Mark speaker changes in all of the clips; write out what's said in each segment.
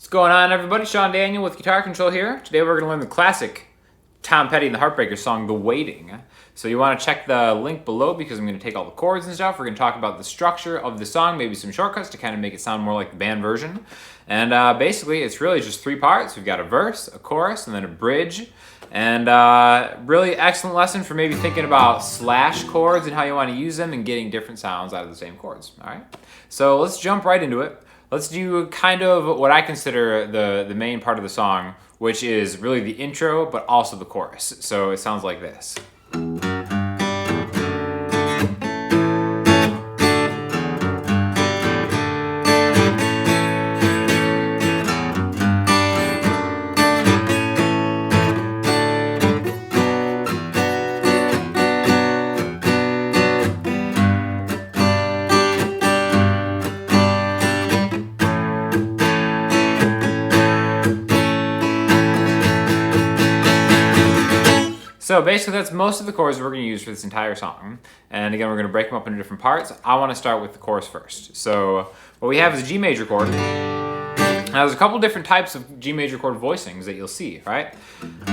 Speaker 1: What's going on, everybody? Sean Daniel with Guitar Control here. Today we're going to learn the classic Tom Petty and the Heartbreakers song, The Waiting. So you want to check the link below because I'm going to take all the chords and stuff. We're going to talk about the structure of the song, maybe some shortcuts to kind of make it sound more like the band version. And basically, it's really just three parts. We've got a verse, a chorus, and then a bridge. And really excellent lesson for maybe thinking about slash chords and how you want to use them and getting different sounds out of the same chords. All right? So let's jump right into it. Let's do kind of what I consider the main part of the song, which is really the intro, but also the chorus. So it sounds like this. So basically that's most of the chords we're going to use for this entire song. And again, we're going to break them up into different parts. I want to start with the chorus first. So what we have is a G major chord. Now there's a couple different types of G major chord voicings that you'll see, right?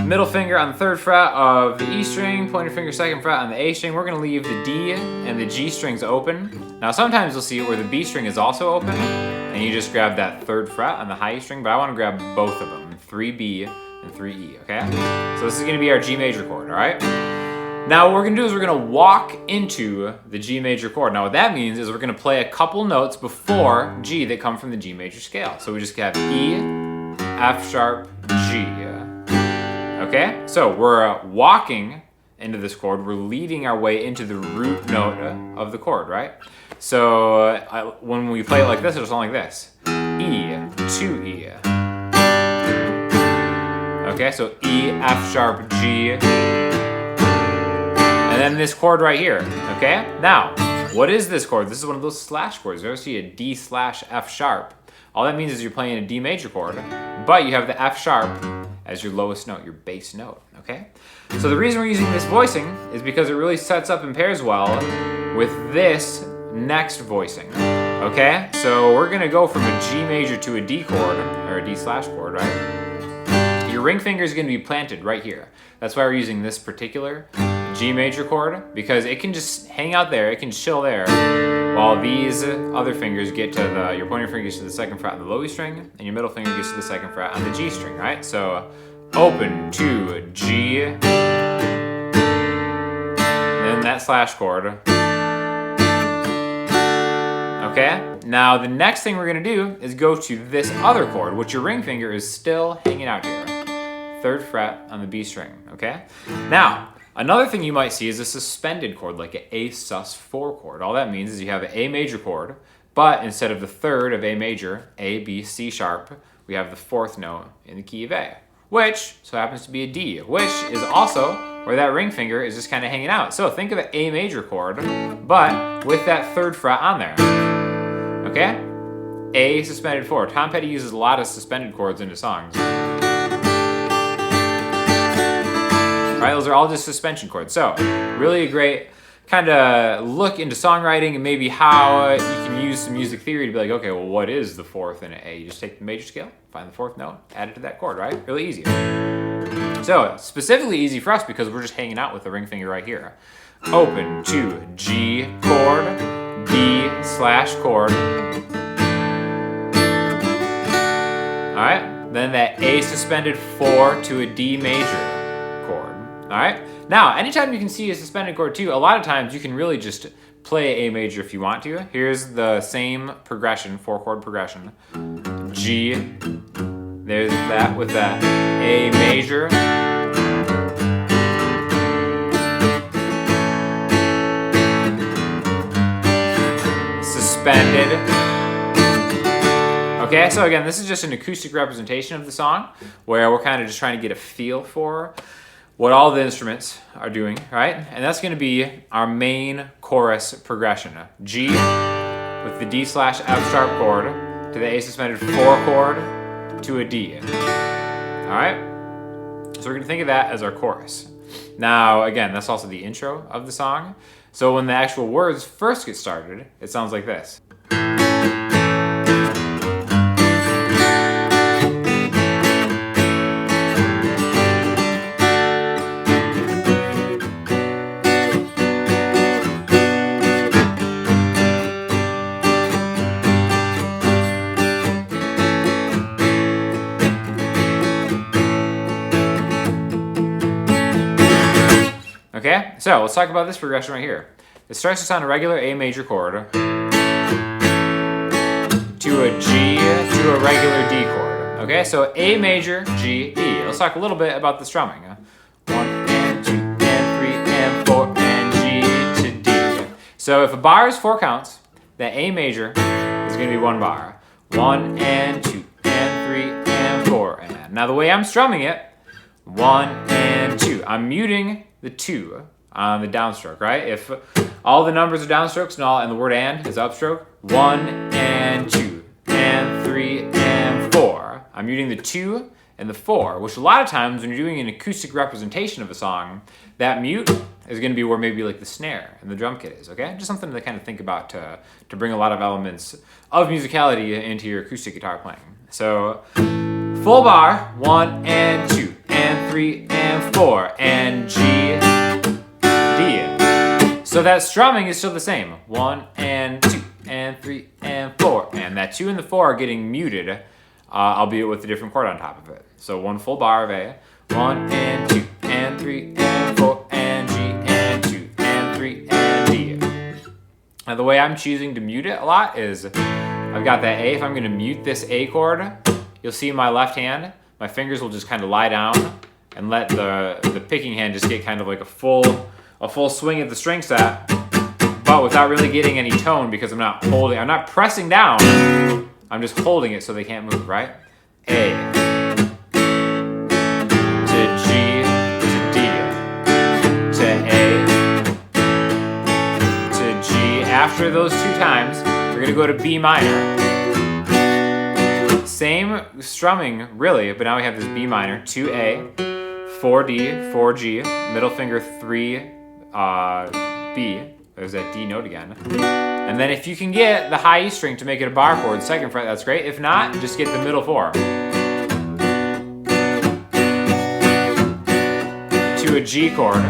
Speaker 1: Middle finger on the 3rd fret of the E string, pointer finger 2nd fret on the A string. We're going to leave the D and the G strings open. Now sometimes you'll see where the B string is also open, and you just grab that 3rd fret on the high E string, but I want to grab both of them, 3B and 3E, okay? So this is gonna be our G major chord, all right? Now what we're gonna do is we're gonna walk into the G major chord. Now what that means is we're gonna play a couple notes before G that come from the G major scale. So we just have E, F sharp, G, okay? So we're walking into this chord. We're leading our way into the root note of the chord, right? So when we play it like this, it'll sound like this. E, 2E. Okay, so E, F sharp, G, and then this chord right here, okay? Now, what is this chord? This is one of those slash chords. You ever see a D slash F sharp? All that means is you're playing a D major chord, but you have the F sharp as your lowest note, your bass note, okay? So the reason we're using this voicing is because it really sets up and pairs well with this next voicing, okay? So we're gonna go from a G major to a D chord, or a D slash chord, right? Your ring finger is going to be planted right here. That's why we're using this particular G major chord, because it can just hang out there, it can chill there, while these other fingers get to your pointer finger gets to the 2nd fret on the low E string, and your middle finger gets to the 2nd fret on the G string, right? So open to G, and then that slash chord. Okay? Now the next thing we're going to do is go to this other chord, which your ring finger is still hanging out here. 3rd fret on the B string, okay? Now, another thing you might see is a suspended chord, like an A sus4 chord. All that means is you have an A major chord, but instead of the 3rd of A major, A, B, C sharp, we have the 4th note in the key of A, which so happens to be a D, which is also where that ring finger is just kind of hanging out. So think of an A major chord, but with that 3rd fret on there, okay? A suspended 4. Tom Petty uses a lot of suspended chords into songs. Right, those are all just suspension chords. So, really a great kind of look into songwriting and maybe how you can use some music theory to be like, okay, well, what is the 4th in an A? You just take the major scale, find the 4th note, add it to that chord, right? Really easy. So, specifically easy for us because we're just hanging out with the ring finger right here. Open to G chord, D slash chord. All right, then that A suspended 4 to a D major chord. All right, now anytime you can see a suspended chord too, a lot of times you can really just play A major if you want to. Here's the same progression, 4-chord progression. G, there's that with that A major. Suspended. Okay, so again, this is just an acoustic representation of the song where we're kind of just trying to get a feel for what all the instruments are doing, right? And that's going to be our main chorus progression. G with the D slash F sharp chord to the A suspended 4 chord to a D. All right? So we're going to think of that as our chorus. Now, again, that's also the intro of the song. So when the actual words first get started, it sounds like this. So let's talk about this progression right here. It starts us on a regular A major chord to a G to a regular D chord. Okay, so A major, G, E. Let's talk a little bit about the strumming. 1 and 2 and 3 and 4 and G to D. So if a bar is 4 counts, that A major is going to be 1 bar. 1 and 2 and 3 and 4 and. Now the way I'm strumming it, 1 and 2. I'm muting the 2 on the downstroke, right? If all the numbers are downstrokes and the word and is upstroke, 1 and 2 and 3 and 4. I'm muting the 2 and the 4, which a lot of times when you're doing an acoustic representation of a song, that mute is going to be where maybe like the snare and the drum kit is, okay? Just something to kind of think about to bring a lot of elements of musicality into your acoustic guitar playing. So full bar, 1 and 2 and 3 and 4 and G, D. So that strumming is still the same. 1 and 2 and 3 and 4. And that 2 and the 4 are getting muted, albeit with a different chord on top of it. So 1 full bar of A. 1 and 2 and 3 and 4 and G and 2 and 3 and D. Now the way I'm choosing to mute it a lot is I've got that A. If I'm going to mute this A chord, you'll see in my left hand, my fingers will just kind of lie down and let the picking hand just get kind of like a full swing at the string set, but without really getting any tone because I'm not pressing down, I'm just holding it so they can't move, right? A to G to D to A to G. After those 2 times, we're gonna go to B minor. Same strumming, really, but now we have this B minor, 2A, 4D, 4G, middle finger 3, B. There's that D note again. And then if you can get the high E string to make it a bar chord, 2nd fret, that's great. If not, just get the middle 4. To a G chord.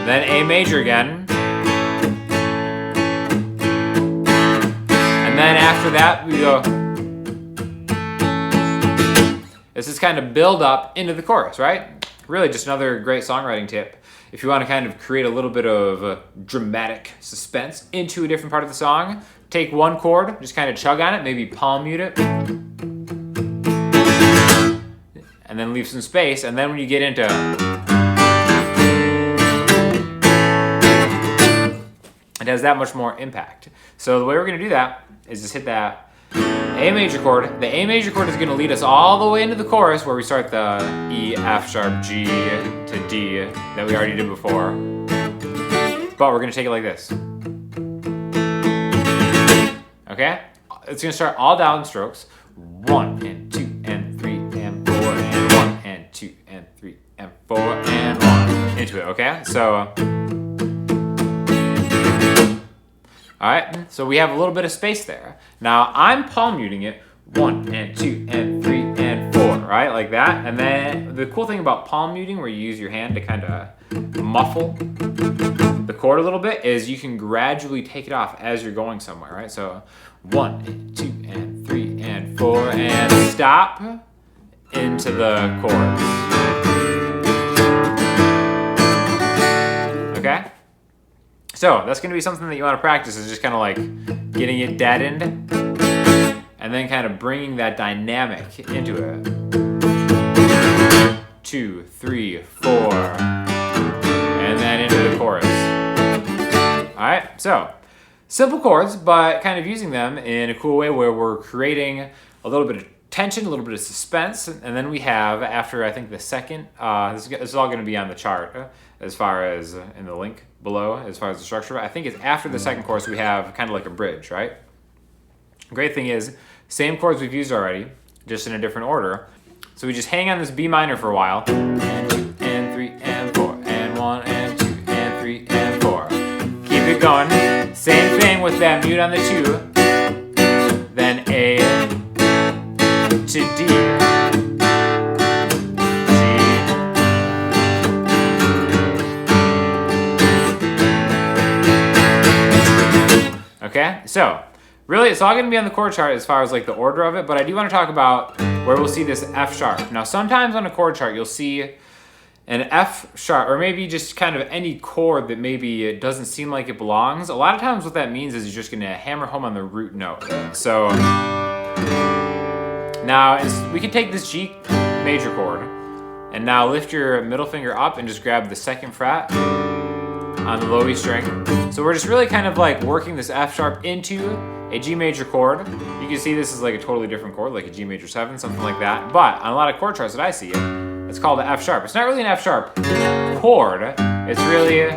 Speaker 1: Then A major again. And then after that, we go. This is kind of build up into the chorus, right? Really just another great songwriting tip. If you want to kind of create a little bit of dramatic suspense into a different part of the song, take 1 chord, just kind of chug on it, maybe palm mute it, and then leave some space, and then when you get into it has that much more impact. So the way we're going to do that is just hit that A major chord. The A major chord is going to lead us all the way into the chorus where we start the E, F sharp, G to D that we already did before. But we're going to take it like this. Okay? It's going to start all downstrokes. 1 and 2 and 3 and 4 and 1 and 2 and 3 and 4 and 1 into it, okay? So alright, so we have a little bit of space there. Now I'm palm muting it 1 and 2 and 3 and 4, right? Like that. And then the cool thing about palm muting, where you use your hand to kind of muffle the chord a little bit, is you can gradually take it off as you're going somewhere, right? So 1 and 2 and 3 and 4 and stop into the chorus. Okay? So that's going to be something that you want to practice, is just kind of like getting it deadened and then kind of bringing that dynamic into it. 2, 3, 4, and then into the chorus. All right, so simple chords, but kind of using them in a cool way where we're creating a little bit of tension, a little bit of suspense, and then we have, after I think the second, this is all going to be on the chart as far as in the link below, as far as the structure. I think it's after the second chorus we have kind of like a bridge, right? Great thing is, same chords we've used already, just in a different order. So we just hang on this B minor for a while, and 2 and 3 and 4 and 1 and 2 and 3 and 4. Keep it going. Same thing with that mute on the 2, then A to D. Okay, so really it's all going to be on the chord chart as far as like the order of it, but I do want to talk about where we'll see this F sharp. Now sometimes on a chord chart you'll see an F sharp, or maybe just kind of any chord that maybe it doesn't seem like it belongs, a lot of times what that means is you're just gonna hammer home on the root note. So now we can take this G major chord and now lift your middle finger up and just grab the 2nd fret on the low E string. So we're just really kind of like working this F sharp into a G major chord. You can see this is like a totally different chord, like a G major 7, something like that. But on a lot of chord charts that I see, it's called an F sharp. It's not really an F sharp chord. It's really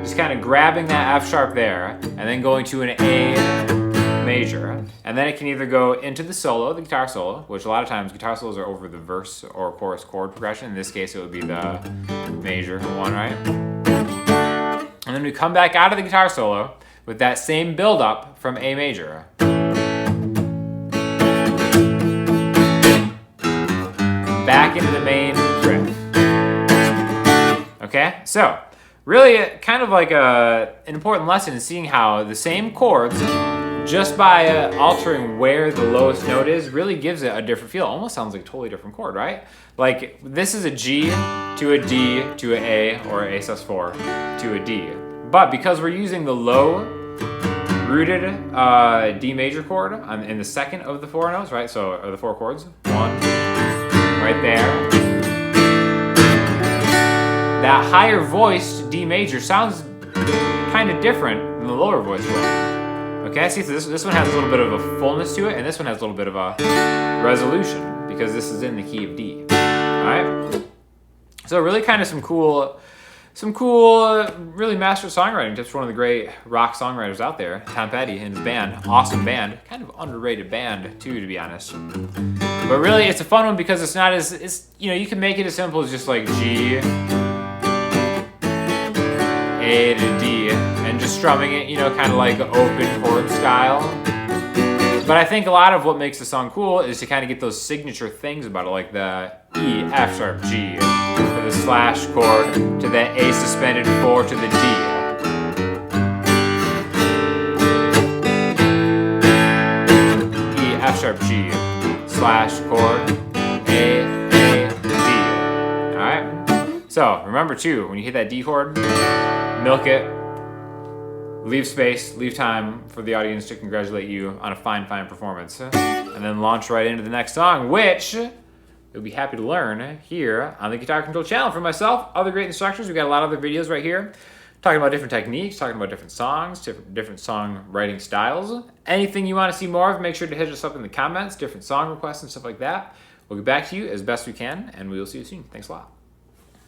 Speaker 1: just kind of grabbing that F sharp there and then going to an A major. And then it can either go into the solo, the guitar solo, which a lot of times guitar solos are over the verse or chorus chord progression. In this case, it would be the major one, right? And then we come back out of the guitar solo with that same build up from A major. Back into the main riff. Okay, so really kind of like an important lesson in seeing how the same chords, just by altering where the lowest note is, really gives it a different feel. Almost sounds like a totally different chord, right? Like this is a G to a D to an A, or A sus4 to a D. But because we're using the low rooted D major chord in the 2nd of the 4 notes, right? So or the 4 chords, 1, right there. That higher voiced D major sounds kind of different than the lower voiced one. Okay, see, so this one has a little bit of a fullness to it, and this one has a little bit of a resolution because this is in the key of D. All right. So really, kind of some cool, really master songwriting tips for one of the great rock songwriters out there, Tom Petty and his band. Awesome band, kind of underrated band too, to be honest. But really, it's a fun one because it's not as you can make it as simple as just like G, A to D, and just strumming it, kind of like open chord style. But I think a lot of what makes the song cool is to kind of get those signature things about it, like the E, F sharp, G, to the slash chord, to the A suspended 4 to the D. E, F sharp, G, slash chord, A, D. Alright? So remember too, when you hit that D chord, milk it, leave space, leave time for the audience to congratulate you on a fine performance, and then launch right into the next song, which you'll be happy to learn here on the Guitar Control channel. For myself, other great instructors, we've got a lot of other videos right here talking about different techniques, talking about different songs, different song writing styles. Anything you want to see more of, make sure to hit us up in the comments, different song requests and stuff like that. We'll get back to you as best we can, and we will see you soon. Thanks a lot.